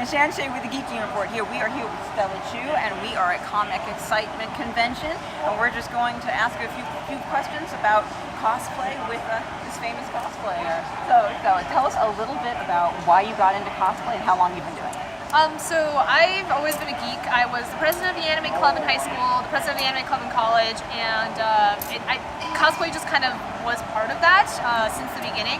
Shanshay with the Geekian Report here. We are here with Stella Chuu, and we are at Comic Excitement Convention, and we're just going to ask a few questions about cosplay with this famous cosplayer. So Stella, tell us a little bit about why you got into cosplay and how long you've been doing it. So I've always been a geek. I was the president of the anime club in high school, the president of the anime club in college, and cosplay just kind of was part of that since the beginning.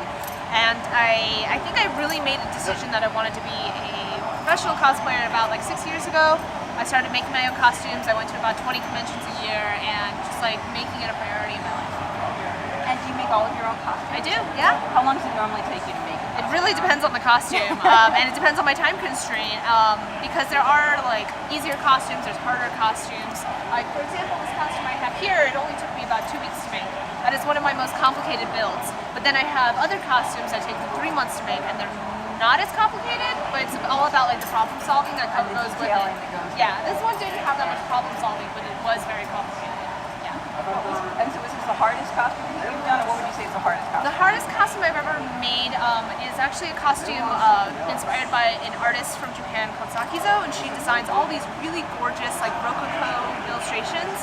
And I think I really made a decision that I wanted to be a professional cosplayer about like 6 years ago. I started making my own costumes. I went to about 20 conventions a year and just like making it a priority in my life. And do you make all of your own costumes? I do, yeah. How long does it normally take you to make it? It really depends on the costume, and it depends on my time constraint, because there are like easier costumes, there's harder costumes. Like for example, this costume I have here, it only took me about 2 weeks to make. That is one of my most complicated builds. But then I have other costumes that take 3 months to make, and they're not as complicated, but it's all about like the problem solving that kind of goes with it. Yeah, this one didn't have that much problem solving, but it was very complicated. Yeah. And so is this the hardest costume you've done, or what would you say is the hardest costume? The hardest costume I've ever made is actually a costume inspired by an artist from Japan called Sakizo, and she designs all these really gorgeous like rococo illustrations.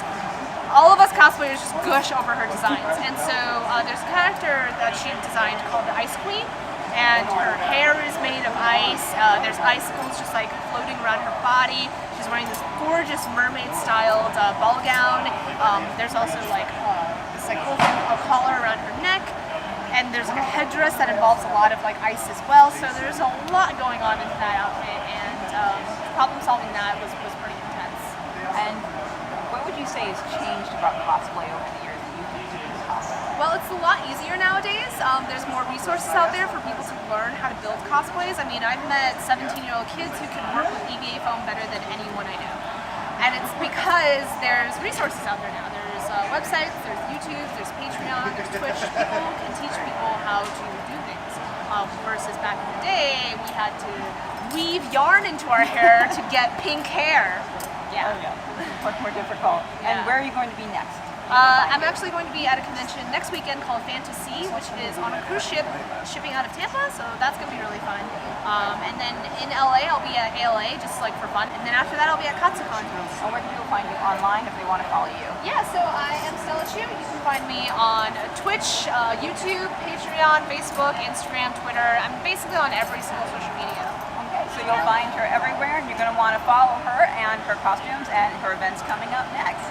All of us cosplayers just gush over her designs, and so there's a character that she designed called the Ice Queen, and her hair is made of ice. There's icicles just like floating around her body. She's wearing this gorgeous mermaid-styled ball gown. There's also like this like a collar around her neck, and there's like a headdress that involves a lot of like ice as well. So there's a lot going on in that outfit, and problem solving that was pretty intense. And what would you say has changed about cosplay over the years that you've been doing cosplay? Well, it's a lot easier nowadays. There's more resources out there for people to learn how to build cosplays. I mean, I've met 17-year-old kids who can work with EVA foam better than anyone I know. And it's because there's resources out there now. There's websites, there's YouTube, there's Patreon, there's Twitch. People can teach people how to do things. Versus back in the day, we had to weave yarn into our hair to get pink hair. Yeah. Oh, yeah. Much more difficult. Yeah. And where are you going to be next? I'm actually going to be at a convention next weekend called Fantasy, which is on a cruise ship shipping out of Tampa, so that's going to be really fun. And then in LA, I'll be at ALA, just like for fun. And then after that, I'll be at Katsucon. And where can people find you online if they want to follow you? Yeah, so I am Stella Chuu. You can find me on Twitch, YouTube, Patreon, Facebook, Instagram, Twitter. I'm basically on every single social media. Okay, so you'll find her everywhere, and you're going to want to follow her and her costumes and her events coming up next.